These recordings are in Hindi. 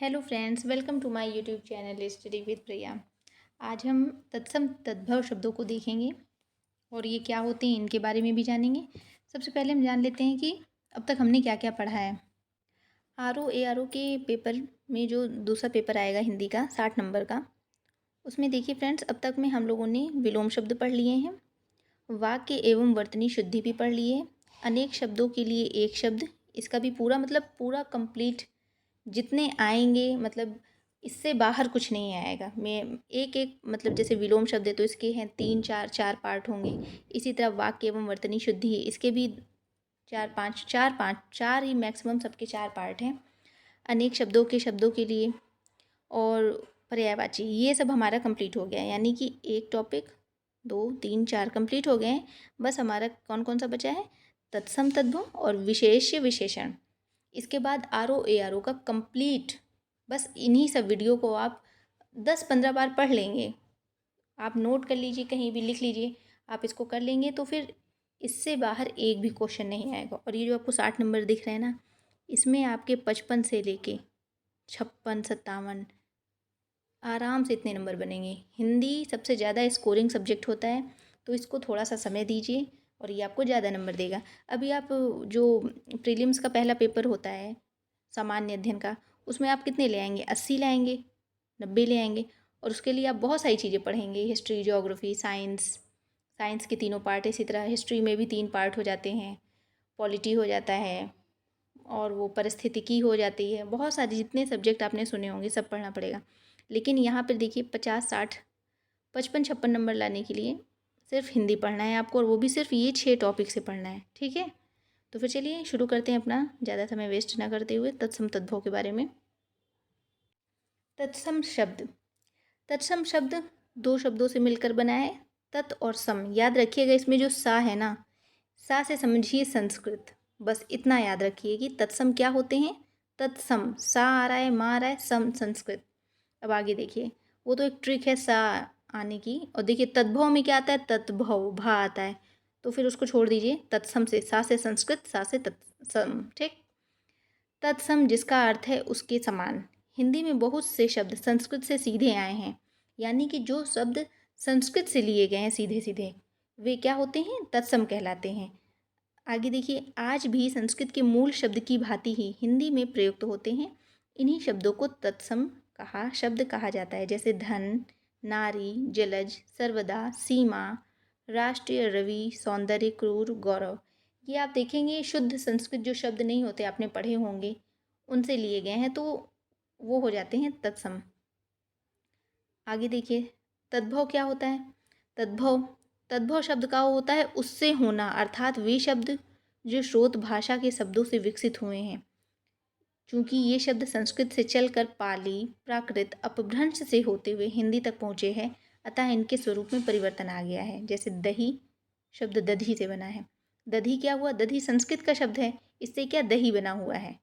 Hello friends, welcome to my YouTube channel study with Priya. आज हम तत्सम तद्भव शब्दों को देखेंगे और ये क्या होते हैं इनके बारे में भी जानेंगे। सबसे पहले हम जान लेते हैं कि अब तक हमने क्या क्या पढ़ा है। आर ओ के पेपर में जो दूसरा पेपर आएगा हिंदी का 60 नंबर का, उसमें देखिए फ्रेंड्स, अब तक में हम लोगों ने विलोम शब्द पढ़ लिए हैं, वाक्य एवं वर्तनी शुद्धि भी पढ़ लिए, अनेक शब्दों के लिए एक शब्द, इसका भी पूरा मतलब पूरा कंप्लीट जितने आएंगे, मतलब इससे बाहर कुछ नहीं आएगा। मैं एक एक मतलब जैसे विलोम शब्द है तो इसके हैं तीन चार चार पार्ट होंगे। इसी तरह वाक्य एवं वर्तनी शुद्धि है, इसके भी चार ही मैक्सिमम, सबके चार पार्ट हैं। अनेक शब्दों के लिए और पर्यायवाची, ये सब हमारा कंप्लीट हो गया है। यानी कि एक टॉपिक, दो तीन चार कंप्लीट हो गए हैं। बस हमारा कौन कौन सा बचा है? तत्सम तद्भव और विशेष्य विशेषण। इसके बाद आर ओ का कंप्लीट, बस इन्हीं सब वीडियो को आप 10-15 बार पढ़ लेंगे। आप नोट कर लीजिए, कहीं भी लिख लीजिए, आप इसको कर लेंगे तो फिर इससे बाहर एक भी क्वेश्चन नहीं आएगा। और ये जो आपको 60 नंबर दिख रहे हैं ना, इसमें आपके 55 से लेके 56-57 आराम से इतने नंबर बनेंगे। हिंदी सबसे ज़्यादा स्कोरिंग सब्जेक्ट होता है, तो इसको थोड़ा सा समय दीजिए और ये आपको ज़्यादा नंबर देगा। अभी आप जो प्रीलिम्स का पहला पेपर होता है सामान्य अध्ययन का, उसमें आप कितने ले आएंगे? 80 ले आएंगे, 90 ले आएंगे। और उसके लिए आप बहुत सारी चीज़ें पढ़ेंगे, हिस्ट्री, ज्योग्राफी, साइंस के तीनों पार्ट। इसी तरह हिस्ट्री में भी 3 पार्ट हो जाते हैं, पॉलिटी हो जाता है और वो परिस्थितिकी हो जाती है। बहुत सारे जितने सब्जेक्ट आपने सुने होंगे सब पढ़ना पड़ेगा। लेकिन यहाँ पर देखिए 50-60 55-56 नंबर लाने के लिए सिर्फ हिंदी पढ़ना है आपको, और वो भी सिर्फ ये 6 टॉपिक से पढ़ना है। ठीक है, तो फिर चलिए शुरू करते हैं अपना, ज़्यादा समय वेस्ट ना करते हुए तत्सम तद्भव के बारे में। तत्सम शब्द, तत्सम शब्द 2 शब्दों से मिलकर बना है, तत् और सम। याद रखिएगा, इसमें जो सा है ना, सा से समझिए संस्कृत। बस इतना याद रखिए कि तत्सम क्या होते हैं। तत्सम, सा आ रहा है, मा आ रहा है, सम संस्कृत। अब आगे देखिए, वो तो एक ट्रिक है सा आने की। और देखिए तद्भव में क्या आता है? तत्भव, भा आता है, तो फिर उसको छोड़ दीजिए। तत्सम से, सा से संस्कृत, सा से तत्सम। ठीक, तत्सम जिसका अर्थ है उसके समान। हिंदी में बहुत से शब्द संस्कृत से सीधे आए हैं, यानी कि जो शब्द संस्कृत से लिए गए हैं सीधे सीधे, वे क्या होते हैं? तत्सम कहलाते हैं। आगे देखिए, आज भी संस्कृत के मूल शब्द की भांति ही हिंदी में प्रयुक्त होते हैं। इन्हीं शब्दों को तत्सम शब्द कहा जाता है, जैसे धन, नारी, जलज, सर्वदा, सीमा, राष्ट्रीय, रवि, सौंदर्य, क्रूर, गौरव। ये आप देखेंगे शुद्ध संस्कृत जो शब्द नहीं होते, आपने पढ़े होंगे, उनसे लिए गए हैं, तो वो हो जाते हैं तत्सम। आगे देखिए, तद्भव क्या होता है? तद्भव, तद्भव शब्द का होता है उससे होना, अर्थात वे शब्द जो स्रोत भाषा के शब्दों से विकसित हुए हैं। चूँकि ये शब्द संस्कृत से चलकर पाली, प्राकृत, अपभ्रंश से होते हुए हिंदी तक पहुँचे हैं, अतः इनके स्वरूप में परिवर्तन आ गया है। जैसे दही शब्द दधी से बना है। दधी क्या हुआ? दधी संस्कृत का शब्द है, इससे क्या दही बना हुआ है।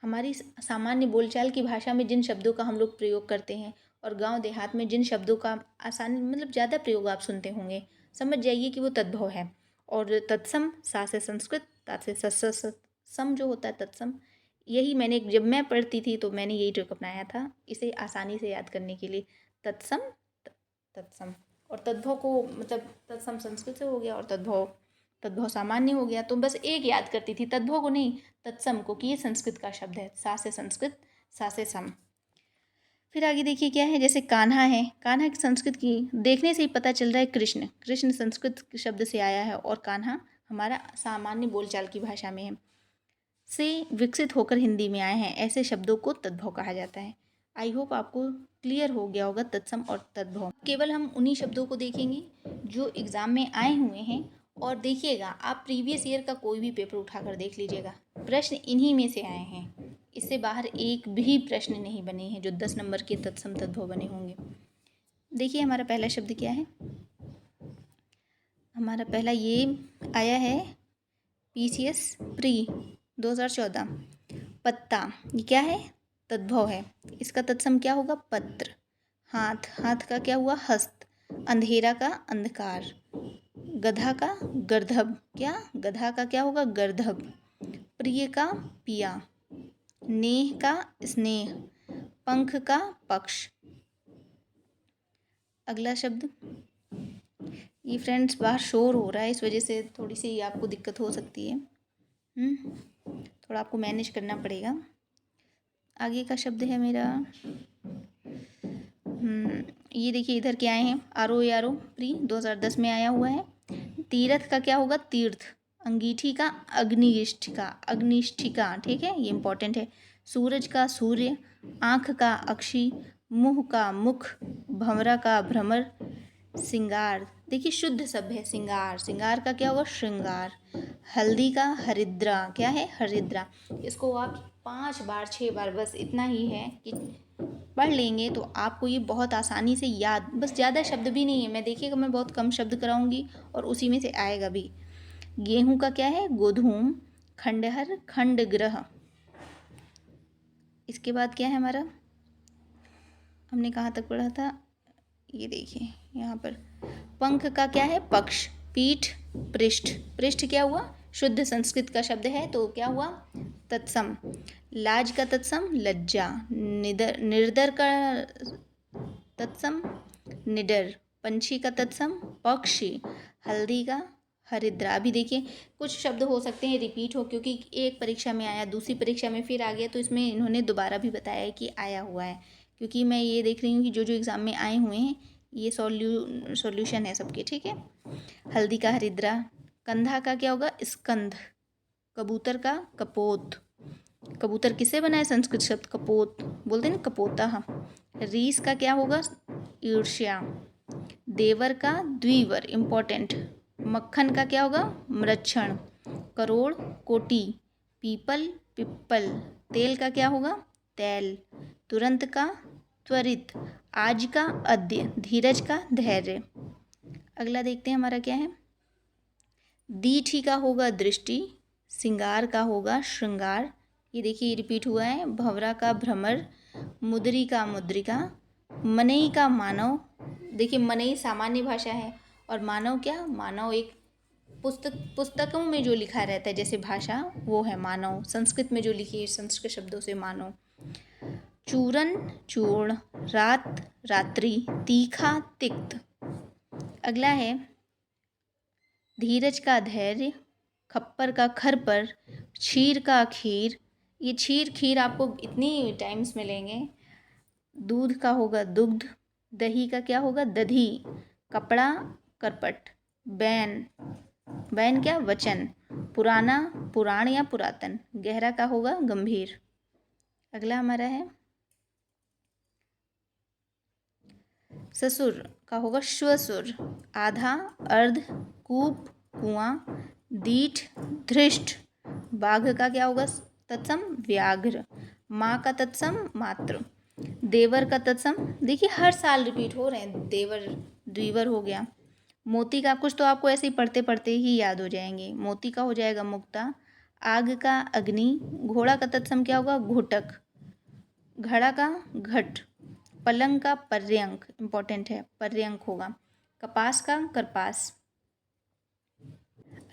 हमारी सामान्य बोलचाल की भाषा में जिन शब्दों का हम लोग प्रयोग करते हैं और गांव देहात में जिन शब्दों का आसानी मतलब ज़्यादा प्रयोग आप सुनते होंगे, समझ जाइए कि वो तद्भव है। और तत्सम, सा से संस्कृत, ता से सम जो होता है तत्सम। यही मैंने, जब मैं पढ़ती थी तो मैंने यही ट्रिक अपनाया था इसे आसानी से याद करने के लिए। तत्सम, तत्सम। और तद्भव को मतलब तत्सम संस्कृत से हो गया और तद्भव तद्भव सामान्य हो गया, तो बस एक याद करती थी, तद्भव को नहीं, तत्सम को, कि ये संस्कृत का शब्द है। सा से संस्कृत, सा से सम। फिर आगे देखिए क्या है, जैसे कान्हा है। कान्हा की संस्कृत की देखने से ही पता चल रहा है कृष्ण, कृष्ण संस्कृत शब्द से आया है और कान्हा हमारा सामान्य बोलचाल की भाषा में है से विकसित होकर हिंदी में आए हैं। ऐसे शब्दों को तद्भव कहा जाता है। आई होप आपको क्लियर हो गया होगा तत्सम और तद्भव। केवल हम उन्हीं शब्दों को देखेंगे जो एग्ज़ाम में आए हुए हैं। और देखिएगा, आप प्रीवियस ईयर का कोई भी पेपर उठाकर देख लीजिएगा, प्रश्न इन्हीं में से आए हैं। इससे बाहर एक भी प्रश्न नहीं बने हैं जो 10 नंबर के तत्सम तद्भव बने होंगे। देखिए हमारा पहला शब्द क्या है? हमारा पहला ये आया है PCS प्री 2014, पत्ता। ये क्या है? तद्भव है। इसका तत्सम क्या होगा? पत्र। हाथ, हाथ का क्या हुआ? हस्त। अंधेरा का अंधकार। गधा का गर्दभ। क्या? गधा का क्या होगा? गर्दभ। प्रिय का पिया। नेह का स्नेह, पंख का पक्ष। अगला शब्द, ये फ्रेंड्स बाहर शोर हो रहा है, इस वजह से थोड़ी सी आपको दिक्कत हो सकती है। थोड़ा आपको मैनेज करना पड़ेगा। आगे का शब्द है मेरा, ये देखिए इधर क्या आए हैं, आरो यारो प्री 2010 में आया हुआ है। तीर्थ का क्या होगा, तीर्थ। अंगीठी का अग्निष्ठिका, अग्निष्ठिका, ठीक है, ये इंपॉर्टेंट है। सूरज का सूर्य, आँख का अक्षी, मुँह का मुख, भंवरा का भ्रमर, सिंगार, देखिए शुद्ध शब्द है सिंगार, सिंगार का क्या होगा, श्रृंगार। हल्दी का हरिद्रा, क्या है, हरिद्रा। इसको आप 5 बार 6 बार, बस इतना ही है कि पढ़ लेंगे तो आपको ये बहुत आसानी से याद, बस ज़्यादा शब्द भी नहीं है, मैं देखिएगा मैं बहुत कम शब्द कराऊंगी और उसी में से आएगा भी। गेहूं का क्या है, गोधूम। खंडहर, खंडग्रह। इसके बाद क्या है हमारा, हमने कहाँ तक पढ़ा था, ये देखिए यहाँ पर। पंख का क्या है, पक्ष। पीठ, पृष्ठ। पृष्ठ क्या हुआ, शुद्ध संस्कृत का शब्द है तो क्या हुआ, तत्सम। लाज का तत्सम, लज्जा। निर्दर का तत्सम, निडर। पंछी का तत्सम, पक्षी। हल्दी का हरिद्रा। अभी देखिए कुछ शब्द हो सकते हैं रिपीट हो, क्योंकि एक परीक्षा में आया, दूसरी परीक्षा में फिर आ गया, तो इसमें इन्होंने दोबारा भी बताया है कि आया हुआ है, क्योंकि मैं ये देख रही हूँ कि जो जो एग्ज़ाम में आए हुए हैं ये सॉल्यूशन है सबके, ठीक है। हल्दी का हरिद्रा। कंधा का क्या होगा, स्कंध। कबूतर का कपोत। कबूतर किससे बना है, संस्कृत शब्द कपोत, बोलते हैं ना कपोता। हाँ। रीस का क्या होगा, ईर्ष्या। देवर का द्विवर, इम्पोर्टेंट। मक्खन का क्या होगा, मृक्षण। करोड़, कोटि। पीपल, पिप्पल। तेल का क्या होगा, तैल। तुरंत का त्वरित। आज का अद्य। धीरज का धैर्य। अगला देखते हैं हमारा क्या है। दीठी का होगा दृष्टि। सिंगार का होगा श्रृंगार, ये देखिए रिपीट हुआ है। भंवरा का भ्रमर। मुद्री का मुद्रिका। मनई का मानव, देखिए मनई सामान्य भाषा है और मानव क्या, मानव एक पुस्तकों में जो लिखा रहता है जैसे भाषा, वो है मानव। संस्कृत में जो लिखी है संस्कृत शब्दों से मानव। चूरन, चूर्ण। रात, रात्रि। तीखा, तिक्त। अगला है धीरज का धैर्य। खप्पर का खरपर। क्षीर का खीर, ये क्षीर खीर आपको इतनी टाइम्स मिलेंगे। दूध का होगा दुग्ध। दही का क्या होगा, दधी। कपड़ा, करपट। बैन, बैन क्या, वचन। पुराना, पुराण या पुरातन। गहरा का होगा गंभीर। अगला हमारा है ससुर का होगा श्वसुर। आधा, अर्ध। कूप, कुआं। दीठ, धृष्ट। बाघ का क्या होगा तत्सम, व्याघ्र। माँ का तत्सम, मातृ। देवर का तत्सम, देखिए हर साल रिपीट हो रहे हैं, देवर द्विवर हो गया। मोती का कुछ तो आपको ऐसे ही पढ़ते पढ़ते ही याद हो जाएंगे। मोती का हो जाएगा मुक्ता। आग का अग्नि। घोड़ा का तत्सम क्या होगा, घोटक। घड़ा का घट। पलंग का पर्यंक, इंपॉर्टेंट है, पर्यंक होगा। कपास का करपास।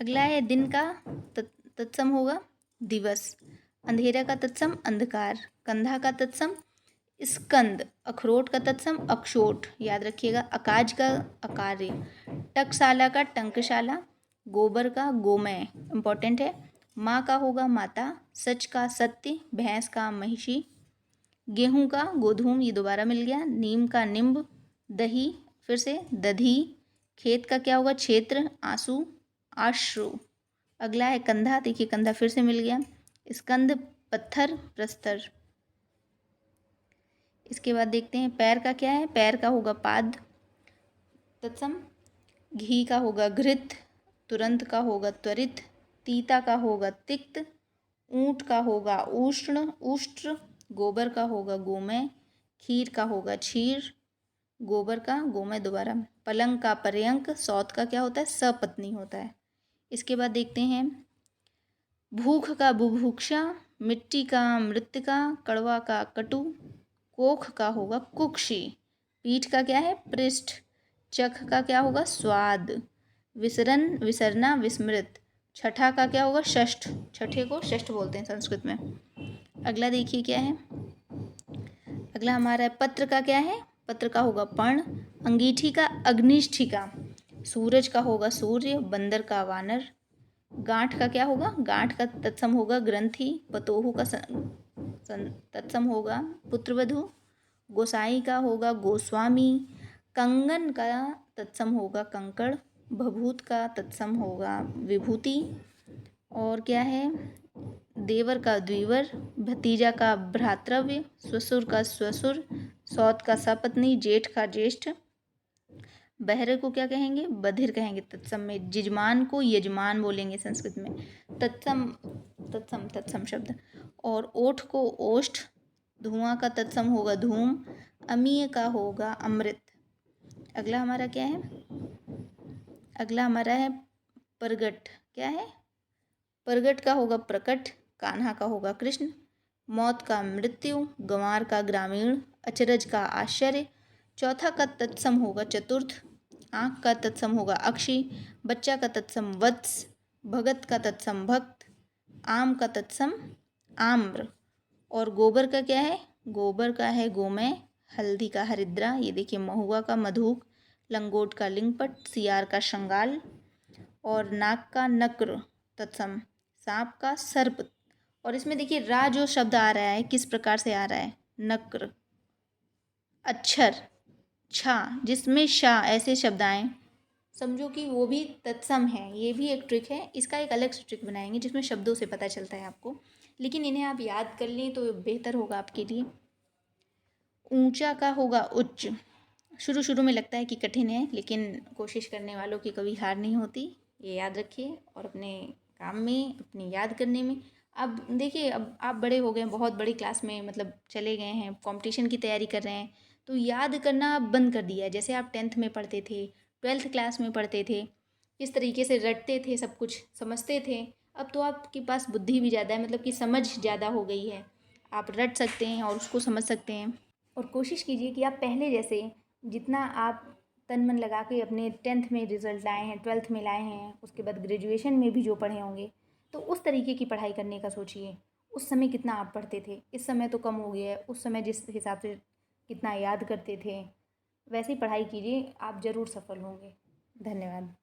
अगला है दिन का तत्सम होगा दिवस। अंधेरा का तत्सम अंधकार। कंधा का तत्सम स्कंद। अखरोट का तत्सम अक्षोट, याद रखिएगा। अकाज का अकार्य। टकशाला का टंकशाला। गोबर का गोमय, इंपॉर्टेंट है। माँ का होगा माता। सच का सत्य। भैंस का महिषी। गेहूं का गोधूम, ये दोबारा मिल गया। नीम का निम्ब। दही, फिर से दधी। खेत का क्या होगा क्षेत्र। आंसू, आश्रु। अगला है कंधा, देखिए कंधा फिर से मिल गया। स्कंद, पत्थर, प्रस्तर। इसके बाद देखते हैं पैर का क्या है। पैर का होगा पाद, तत्सम। घी का होगा घृत। तुरंत का होगा त्वरित। तीता का होगा तिक्त। ऊंट का होगा उष्ण, उष्ट्र। गोबर का होगा गोमय। खीर का होगा क्षीर। गोबर का गोमय दोबारा। पलंग का पर्यंक। सौत का क्या होता है, सपत्नी होता है। इसके बाद देखते हैं भूख का बुभुक्षा। मिट्टी का मृत्तिका। कड़वा का कटु। कोख का होगा कुक्षी। पीठ का क्या है पृष्ठ। चख का क्या होगा स्वाद। विसरन, विसरना, विस्मृत। छठा का क्या होगा षष्ठ, छठे को षष्ठ बोलते हैं संस्कृत में। अगला देखिए क्या है। अगला हमारा है पत्र का क्या है, पत्र का होगा पर्ण, अंगीठी का अग्निष्ठिका, सूरज का होगा सूर्य, बंदर का वानर, गांठ का क्या होगा, गांठ का तत्सम होगा ग्रंथि, पतोहू का तत्सम होगा पुत्रवधू, गोसाई का होगा गोस्वामी, कंगन का तत्सम होगा कंकड़, भभूत का तत्सम होगा विभूति, और क्या है, देवर का द्विवर, भतीजा का भ्रातृव्य, ससुर का स्वसुर, सौत का सपत्नी, जेठ का ज्येष्ठ, बहरे को क्या कहेंगे, बधिर कहेंगे तत्सम में, जिजमान को यजमान बोलेंगे संस्कृत में, तत्सम तत्सम तत्सम शब्द, और ओठ को ओष्ठ, धुआं का तत्सम होगा धूम, अमीय का होगा अमृत। अगला हमारा क्या है, अगला हमारा है प्रगट, क्या है, प्रगट का होगा प्रकट, कान्हा का होगा कृष्ण, मौत का मृत्यु, गंवार का ग्रामीण, अचरज का आश्चर्य, चौथा का तत्सम होगा चतुर्थ, आँख का तत्सम होगा अक्षी, बच्चा का तत्सम वत्स, भगत का तत्सम भक्त, आम का तत्सम आम्र, और गोबर का क्या है, गोबर का है गोमय, हल्दी का हरिद्रा, ये देखिए महुआ का मधुक, लंगोट का लिंगपट, सियार का शंगाल, और नाक का नक्र तत्सम, सांप का सर्प। और इसमें देखिए रा जो शब्द आ रहा है किस प्रकार से आ रहा है, नक्र, अक्षर, छा, जिसमें शा ऐसे शब्द आए समझो कि वो भी तत्सम है। ये भी एक ट्रिक है, इसका एक अलग से ट्रिक बनाएंगे जिसमें शब्दों से पता चलता है आपको, लेकिन इन्हें आप याद कर लें तो बेहतर होगा आपके लिए। ऊंचा का होगा उच्च, शुरू शुरू में लगता है कि कठिन है, लेकिन कोशिश करने वालों की कभी हार नहीं होती, ये याद रखिए। और अपने काम में, अपनी याद करने में, अब देखिए अब आप बड़े हो गए हैं, बहुत बड़ी क्लास में मतलब चले गए हैं, कंपटीशन की तैयारी कर रहे हैं, तो याद करना आप बंद कर दिया है। जैसे आप 10th में पढ़ते थे, 12th क्लास में पढ़ते थे, किस तरीके से रटते थे, सब कुछ समझते थे, अब तो आपके पास बुद्धि भी ज़्यादा है, मतलब कि समझ ज़्यादा हो गई है, आप रट सकते हैं और उसको समझ सकते हैं। और कोशिश कीजिए कि आप पहले जैसे जितना आप तन मन लगा के अपने 10th में रिज़ल्ट लाए हैं, 12th में लाए हैं, उसके बाद ग्रेजुएशन में भी जो पढ़े होंगे, तो उस तरीके की पढ़ाई करने का सोचिए। उस समय कितना आप पढ़ते थे, इस समय तो कम हो गया है, उस समय जिस हिसाब से कितना याद करते थे, वैसी पढ़ाई कीजिए, आप ज़रूर सफल होंगे। धन्यवाद।